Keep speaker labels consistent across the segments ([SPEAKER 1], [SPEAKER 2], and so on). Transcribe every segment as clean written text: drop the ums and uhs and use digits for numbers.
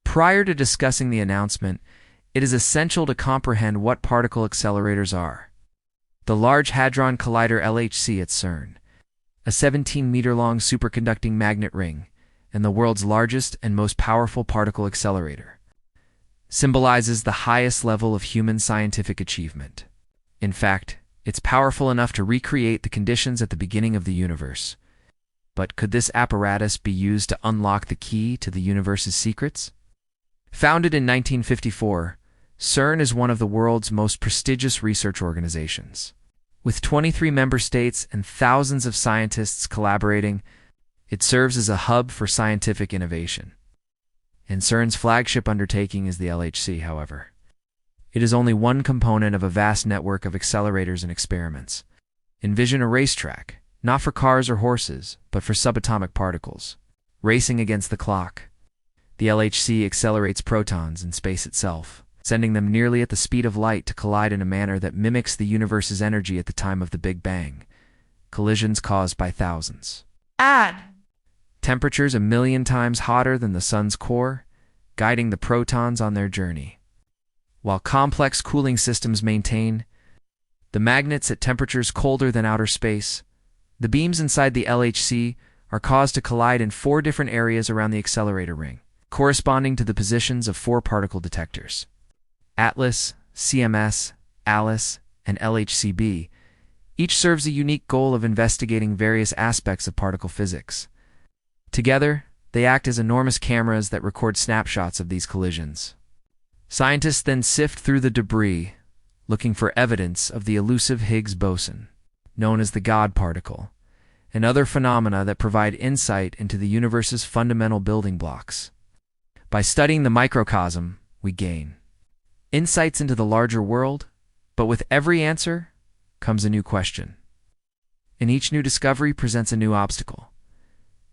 [SPEAKER 1] Prior to discussing the announcement, it is essential to comprehend what particle accelerators are. The Large Hadron Collider LHC at CERN, a 17-meter-long superconducting magnet ring, and the world's largest and most powerful particle accelerator, symbolizes the highest level of human scientific achievement. In fact, it's powerful enough to recreate the conditions at the beginning of the universe. But could this apparatus be used to unlock the key to the universe's secrets? Founded in 1954, CERN is one of the world's most prestigious research organizations. With 23 member states and thousands of scientists collaborating, it serves as a hub for scientific innovation. And CERN's flagship undertaking is the LHC, however. It is only one component of a vast network of accelerators and experiments. Envision a racetrack, not for cars or horses, but for subatomic particles, racing against the clock. The LHC accelerates protons in space itself, sending them nearly at the speed of light to collide in a manner that mimics the universe's energy at the time of the Big Bang. Collisions caused by thousands. Temperatures 1,000,000 times hotter than the sun's core, guiding the protons on their journey. While complex cooling systems maintain the magnets at temperatures colder than outer space, the beams inside the LHC are caused to collide in 4 different areas around the accelerator ring, corresponding to the positions of 4 particle detectors: Atlas, CMS, ALICE, and LHCb. Each serves a unique goal of investigating various aspects of particle physics. Together, they act as enormous cameras that record snapshots of these collisions. Scientists then sift through the debris, looking for evidence of the elusive Higgs boson, known as the God particle, and other phenomena that provide insight into the universe's fundamental building blocks. By studying the microcosm, we gain insights into the larger world, but with every answer comes a new question. And each new discovery presents a new obstacle.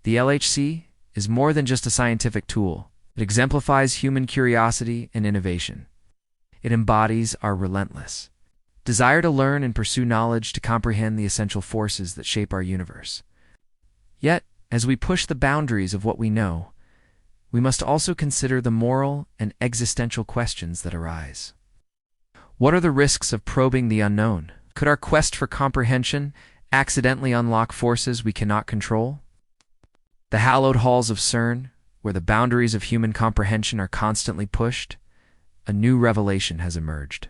[SPEAKER 1] The LHC is more than just a scientific tool. It exemplifies human curiosity and innovation. It embodies our relentless desire to learn and pursue knowledge to comprehend the essential forces that shape our universe. Yet, as we push the boundaries of what we know, we must also consider the moral and existential questions that arise. What are the risks of probing the unknown? Could our quest for comprehension accidentally unlock forces we cannot control? The hallowed halls of CERN, where the boundaries of human comprehension are constantly pushed, a new revelation has emerged.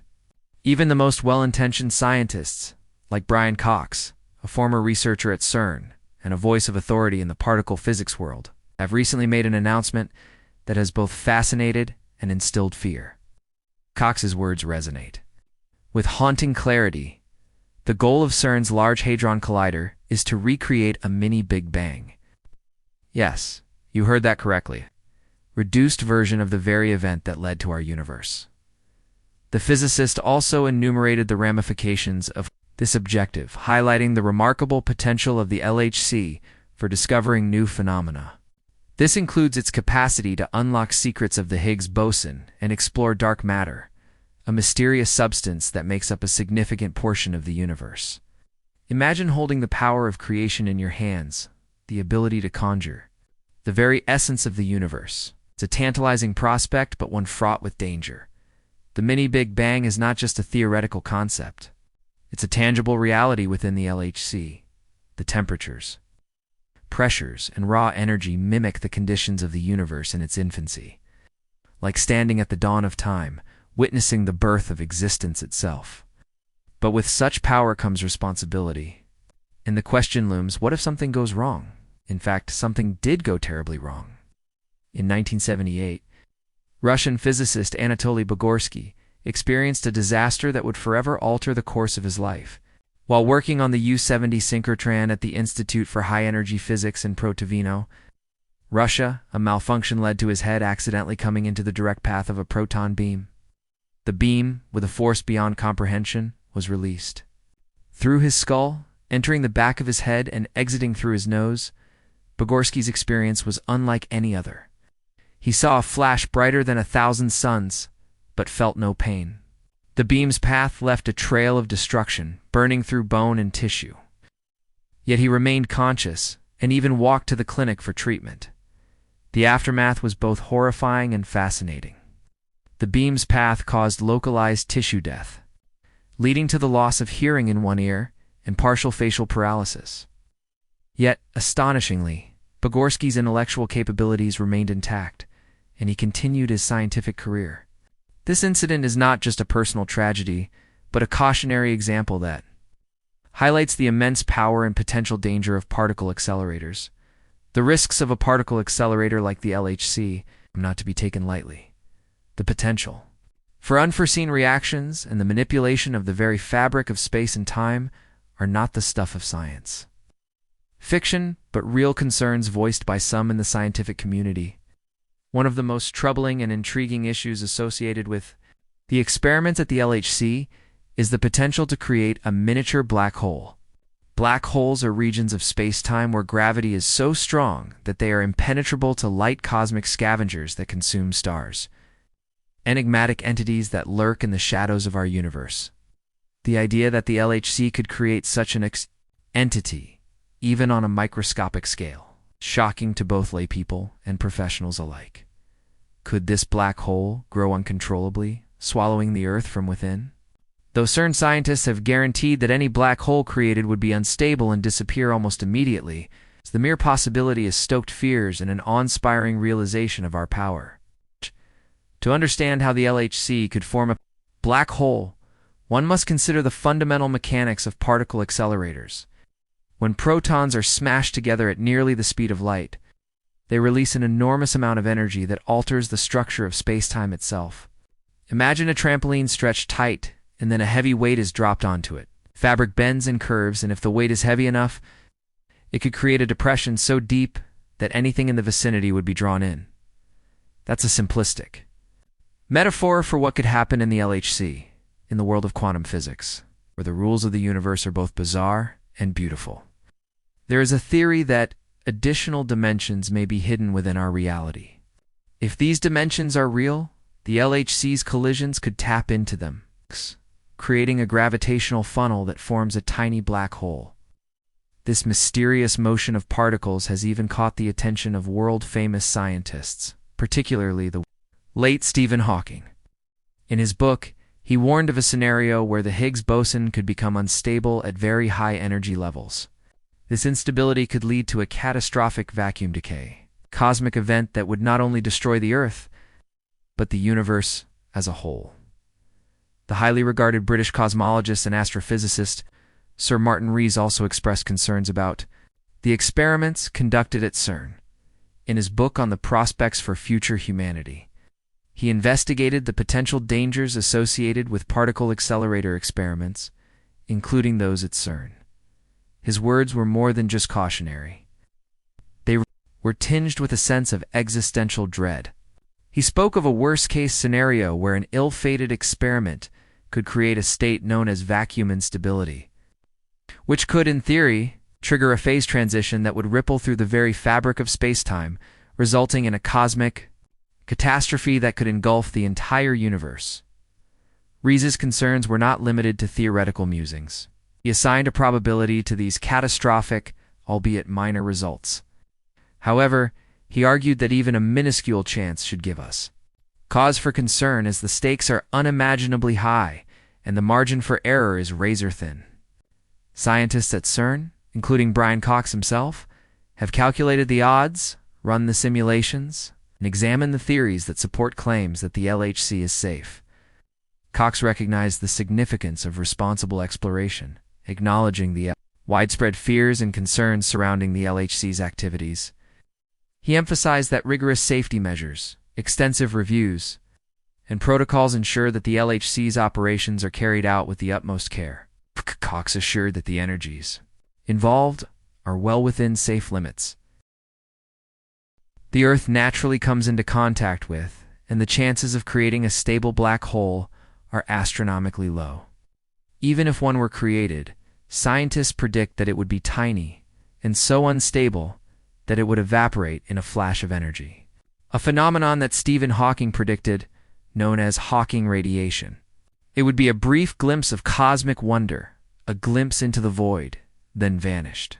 [SPEAKER 1] Even the most well-intentioned scientists, like Brian Cox, a former researcher at CERN and a voice of authority in the particle physics world, have recently made an announcement that has both fascinated and instilled fear. Cox's words resonate. With haunting clarity, the goal of CERN's Large Hadron Collider is to recreate a mini Big Bang. Yes, you heard that correctly. Reduced version of the very event that led to our universe. The physicist also enumerated the ramifications of this objective, highlighting the remarkable potential of the LHC for discovering new phenomena. This includes its capacity to unlock secrets of the Higgs boson and explore dark matter, a mysterious substance that makes up a significant portion of the universe. Imagine holding the power of creation in your hands, the ability to conjure, the very essence of the universe. It's a tantalizing prospect, but one fraught with danger. The mini Big Bang is not just a theoretical concept. It's a tangible reality within the LHC. The temperatures, pressures, and raw energy mimic the conditions of the universe in its infancy. Like standing at the dawn of time, witnessing the birth of existence itself. But with such power comes responsibility. And the question looms, what if something goes wrong? In fact, something did go terribly wrong. In 1978, Russian physicist Anatoly Bugorsky experienced a disaster that would forever alter the course of his life. While working on the U-70 synchrotron at the Institute for High-Energy Physics in Protovino, Russia, a malfunction led to his head accidentally coming into the direct path of a proton beam. The beam, with a force beyond comprehension, was released. Through his skull, entering the back of his head and exiting through his nose, Bugorsky's experience was unlike any other. He saw a flash brighter than 1,000 suns, but felt no pain. The beam's path left a trail of destruction, burning through bone and tissue. Yet he remained conscious, and even walked to the clinic for treatment. The aftermath was both horrifying and fascinating. The beam's path caused localized tissue death, leading to the loss of hearing in one ear and partial facial paralysis. Yet, astonishingly, Pogorsky's intellectual capabilities remained intact, and he continued his scientific career. This incident is not just a personal tragedy, but a cautionary example that highlights the immense power and potential danger of particle accelerators. The risks of a particle accelerator like the LHC are not to be taken lightly. The potential for unforeseen reactions and the manipulation of the very fabric of space and time are not the stuff of science fiction, but real concerns voiced by some in the scientific community. One of the most troubling and intriguing issues associated with the experiments at the LHC is the potential to create a miniature black hole. Black holes are regions of space-time where gravity is so strong that they are impenetrable to light cosmic scavengers that consume stars, enigmatic entities that lurk in the shadows of our universe. The idea that the LHC could create such an entity, even on a microscopic scale, shocking to both laypeople and professionals alike. Could this black hole grow uncontrollably, swallowing the Earth from within? Though CERN scientists have guaranteed that any black hole created would be unstable and disappear almost immediately, the mere possibility has stoked fears and an awe-inspiring realization of our power. To understand how the LHC could form a black hole, one must consider the fundamental mechanics of particle accelerators. When protons are smashed together at nearly the speed of light, they release an enormous amount of energy that alters the structure of space-time itself. Imagine a trampoline stretched tight, and then a heavy weight is dropped onto it. Fabric bends and curves, and if the weight is heavy enough, it could create a depression so deep that anything in the vicinity would be drawn in. That's a simplistic metaphor for what could happen in the LHC, in the world of quantum physics, where the rules of the universe are both bizarre and beautiful. There is a theory that additional dimensions may be hidden within our reality. If these dimensions are real, the LHC's collisions could tap into them, creating a gravitational funnel that forms a tiny black hole. This mysterious motion of particles has even caught the attention of world-famous scientists, particularly the late Stephen Hawking. In his book, he warned of a scenario where the Higgs boson could become unstable at very high energy levels. This instability could lead to a catastrophic vacuum decay, cosmic event that would not only destroy the Earth, but the universe as a whole. The highly regarded British cosmologist and astrophysicist Sir Martin Rees also expressed concerns about the experiments conducted at CERN. In his book on the prospects for future humanity, he investigated the potential dangers associated with particle accelerator experiments, including those at CERN. His words were more than just cautionary. They were tinged with a sense of existential dread. He spoke of a worst-case scenario where an ill-fated experiment could create a state known as vacuum instability, which could, in theory, trigger a phase transition that would ripple through the very fabric of space-time, resulting in a cosmic catastrophe that could engulf the entire universe. Rees's concerns were not limited to theoretical musings. He assigned a probability to these catastrophic, albeit minor, results. However, he argued that even a minuscule chance should give us cause for concern, as the stakes are unimaginably high and the margin for error is razor-thin. Scientists at CERN, including Brian Cox himself, have calculated the odds, run the simulations, and examined the theories that support claims that the LHC is safe. Cox recognized the significance of responsible exploration, acknowledging the widespread fears and concerns surrounding the LHC's activities. He emphasized that rigorous safety measures, extensive reviews, and protocols ensure that the LHC's operations are carried out with the utmost care. Cox assured that the energies involved are well within safe limits. The Earth naturally comes into contact with, and the chances of creating a stable black hole are astronomically low. Even if one were created, scientists predict that it would be tiny and so unstable that it would evaporate in a flash of energy. A phenomenon that Stephen Hawking predicted, known as Hawking radiation. It would be a brief glimpse of cosmic wonder, a glimpse into the void, then vanished.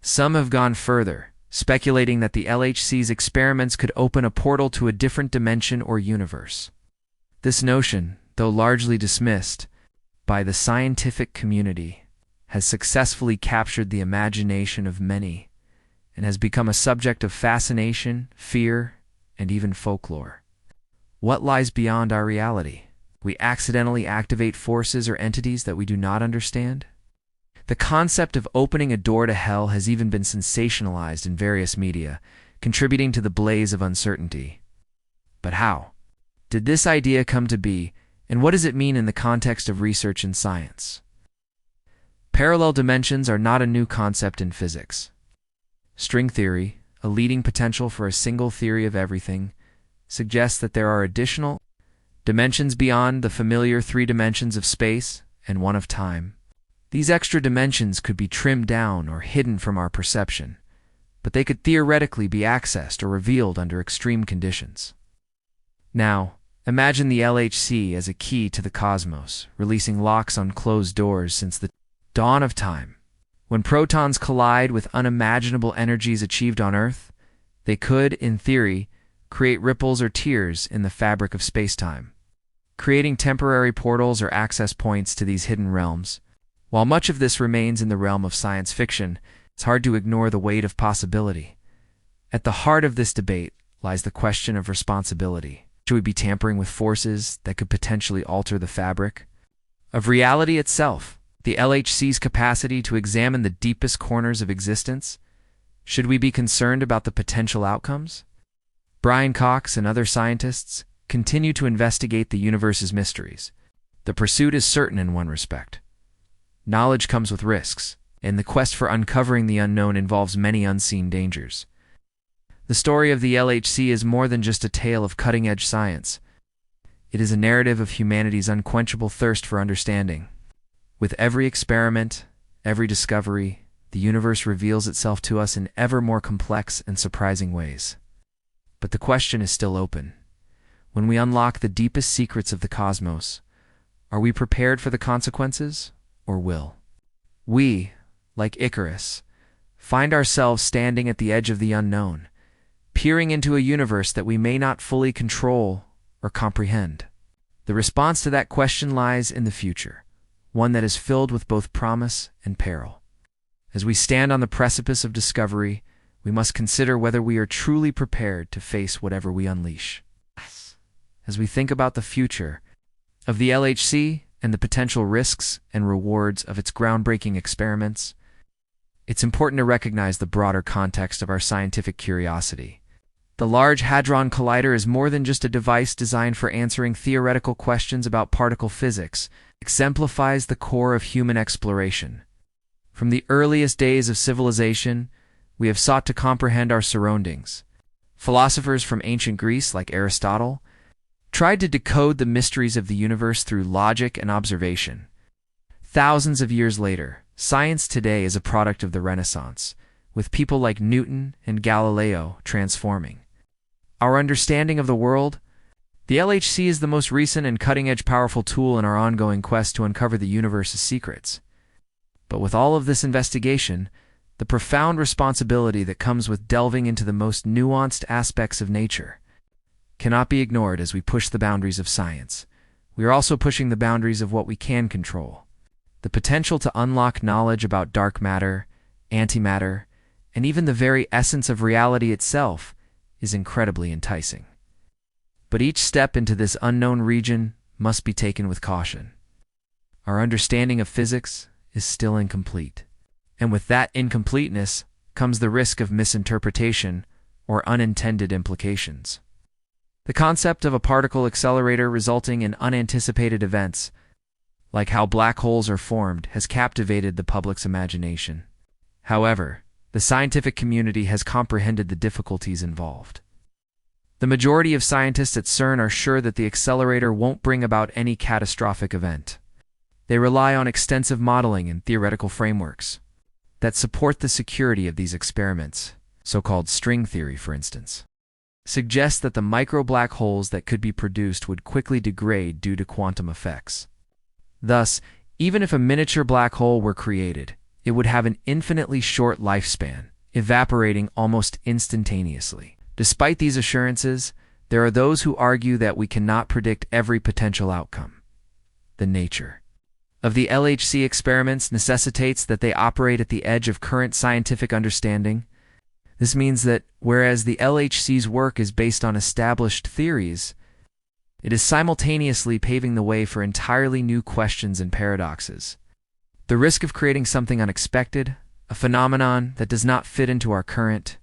[SPEAKER 1] Some have gone further, speculating that the LHC's experiments could open a portal to a different dimension or universe. This notion, though largely dismissed by the scientific community, has successfully captured the imagination of many and has become a subject of fascination, fear, and even folklore. What lies beyond our reality? We accidentally activate forces or entities that we do not understand? The concept of opening a door to hell has even been sensationalized in various media, contributing to the blaze of uncertainty. But how did this idea come to be, and what does it mean in the context of research and science? Parallel dimensions are not a new concept in physics. String theory, a leading potential for a single theory of everything, suggests that there are additional dimensions beyond the familiar three dimensions of space and one of time. These extra dimensions could be trimmed down or hidden from our perception, but they could theoretically be accessed or revealed under extreme conditions. Now, imagine the LHC as a key to the cosmos, releasing locks on closed doors since the dawn of time. When protons collide with unimaginable energies achieved on Earth, they could, in theory, create ripples or tears in the fabric of space-time, creating temporary portals or access points to these hidden realms. While much of this remains in the realm of science fiction, it's hard to ignore the weight of possibility. At the heart of this debate lies the question of responsibility. Should we be tampering with forces that could potentially alter the fabric of reality itself? The LHC's capacity to examine the deepest corners of existence? Should we be concerned about the potential outcomes? Brian Cox and other scientists continue to investigate the universe's mysteries. The pursuit is certain in one respect. Knowledge comes with risks, and the quest for uncovering the unknown involves many unseen dangers. The story of the LHC is more than just a tale of cutting-edge science. It is a narrative of humanity's unquenchable thirst for understanding. With every experiment, every discovery, the universe reveals itself to us in ever more complex and surprising ways. But the question is still open. When we unlock the deepest secrets of the cosmos, are we prepared for the consequences, or will we, like Icarus, find ourselves standing at the edge of the unknown, peering into a universe that we may not fully control or comprehend? The response to that question lies in the future, one that is filled with both promise and peril. As we stand on the precipice of discovery, we must consider whether we are truly prepared to face whatever we unleash. As we think about the future of the LHC and the potential risks and rewards of its groundbreaking experiments, it's important to recognize the broader context of our scientific curiosity. The Large Hadron Collider is more than just a device designed for answering theoretical questions about particle physics. It exemplifies the core of human exploration. From the earliest days of civilization, we have sought to comprehend our surroundings. Philosophers from ancient Greece, like Aristotle, tried to decode the mysteries of the universe through logic and observation. Thousands of years later, science today is a product of the Renaissance, with people like Newton and Galileo transforming our understanding of the world. The LHC is the most recent and cutting-edge powerful tool in our ongoing quest to uncover the universe's secrets. But with all of this investigation, the profound responsibility that comes with delving into the most nuanced aspects of nature cannot be ignored. As we push the boundaries of science, we are also pushing the boundaries of what we can control. The potential to unlock knowledge about dark matter, antimatter, and even the very essence of reality itself is incredibly enticing. But each step into this unknown region must be taken with caution. Our understanding of physics is still incomplete, and with that incompleteness comes the risk of misinterpretation or unintended implications. The concept of a particle accelerator resulting in unanticipated events, like how black holes are formed, has captivated the public's imagination. However, the scientific community has comprehended the difficulties involved. The majority of scientists at CERN are sure that the accelerator won't bring about any catastrophic event. They rely on extensive modeling and theoretical frameworks that support the security of these experiments. So-called string theory, for instance, suggests that the micro-black holes that could be produced would quickly degrade due to quantum effects. Thus, even if a miniature black hole were created, it would have an infinitely short lifespan evaporating almost instantaneously. Despite these assurances, there are those who argue that we cannot predict every potential outcome. The nature of the LHC experiments necessitates that they operate at the edge of current scientific understanding. This means that, whereas the LHC's work is based on established theories, it is simultaneously paving the way for entirely new questions and paradoxes. The risk of creating something unexpected, a phenomenon that does not fit into our current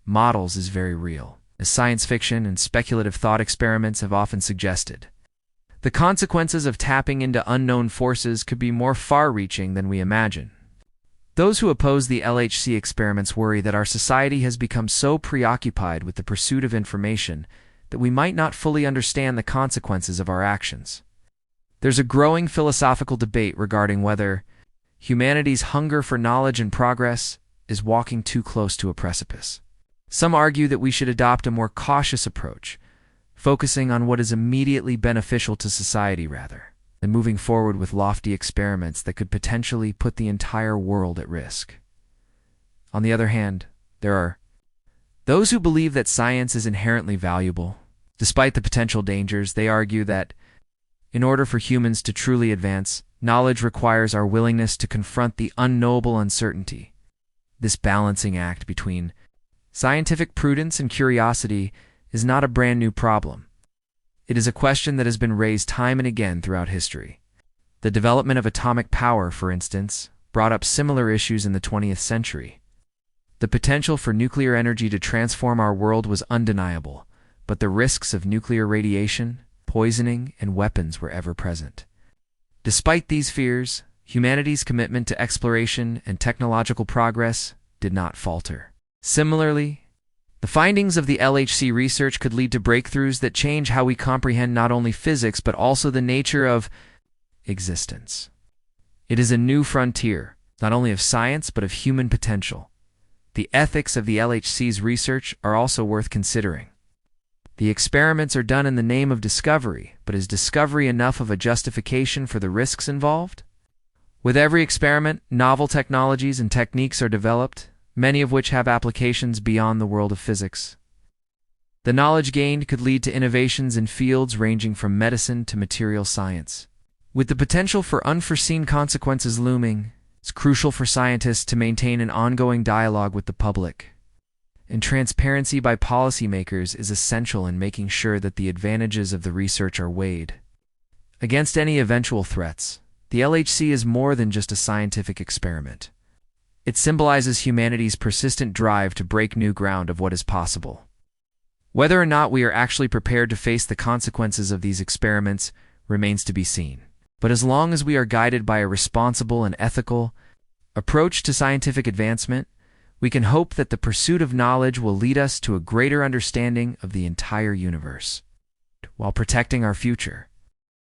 [SPEAKER 1] models, is very real, as science fiction and speculative thought experiments have often suggested. The consequences of tapping into unknown forces could be more far-reaching than we imagine. Those who oppose the LHC experiments worry that our society has become so preoccupied with the pursuit of information that we might not fully understand the consequences of our actions. There's a growing philosophical debate regarding whether humanity's hunger for knowledge and progress is walking too close to a precipice. Some argue that we should adopt a more cautious approach, focusing on what is immediately beneficial to society rather than moving forward with lofty experiments that could potentially put the entire world at risk. On the other hand, there are those who believe that science is inherently valuable. Despite the potential dangers, they argue that in order for humans to truly advance, knowledge requires our willingness to confront the unknowable uncertainty. This balancing act between scientific prudence and curiosity is not a brand new problem. It is a question that has been raised time and again throughout history. The development of atomic power, for instance, brought up similar issues in the 20th century. The potential for nuclear energy to transform our world was undeniable, but the risks of nuclear radiation, poisoning, and weapons were ever present. Despite these fears, humanity's commitment to exploration and technological progress did not falter. Similarly, the findings of the LHC research could lead to breakthroughs that change how we comprehend not only physics but also the nature of existence. It is a new frontier, not only of science but of human potential. The ethics of the LHC's research are also worth considering. The experiments are done in the name of discovery, but is discovery enough of a justification for the risks involved? With every experiment, novel technologies and techniques are developed, many of which have applications beyond the world of physics. The knowledge gained could lead to innovations in fields ranging from medicine to material science. With the potential for unforeseen consequences looming, it's crucial for scientists to maintain an ongoing dialogue with the public. And transparency by policymakers is essential in making sure that the advantages of the research are weighed against any eventual threats. The LHC is more than just a scientific experiment. It symbolizes humanity's persistent drive to break new ground of what is possible. Whether or not we are actually prepared to face the consequences of these experiments remains to be seen. But as long as we are guided by a responsible and ethical approach to scientific advancement, we can hope that the pursuit of knowledge will lead us to a greater understanding of the entire universe, while protecting our future.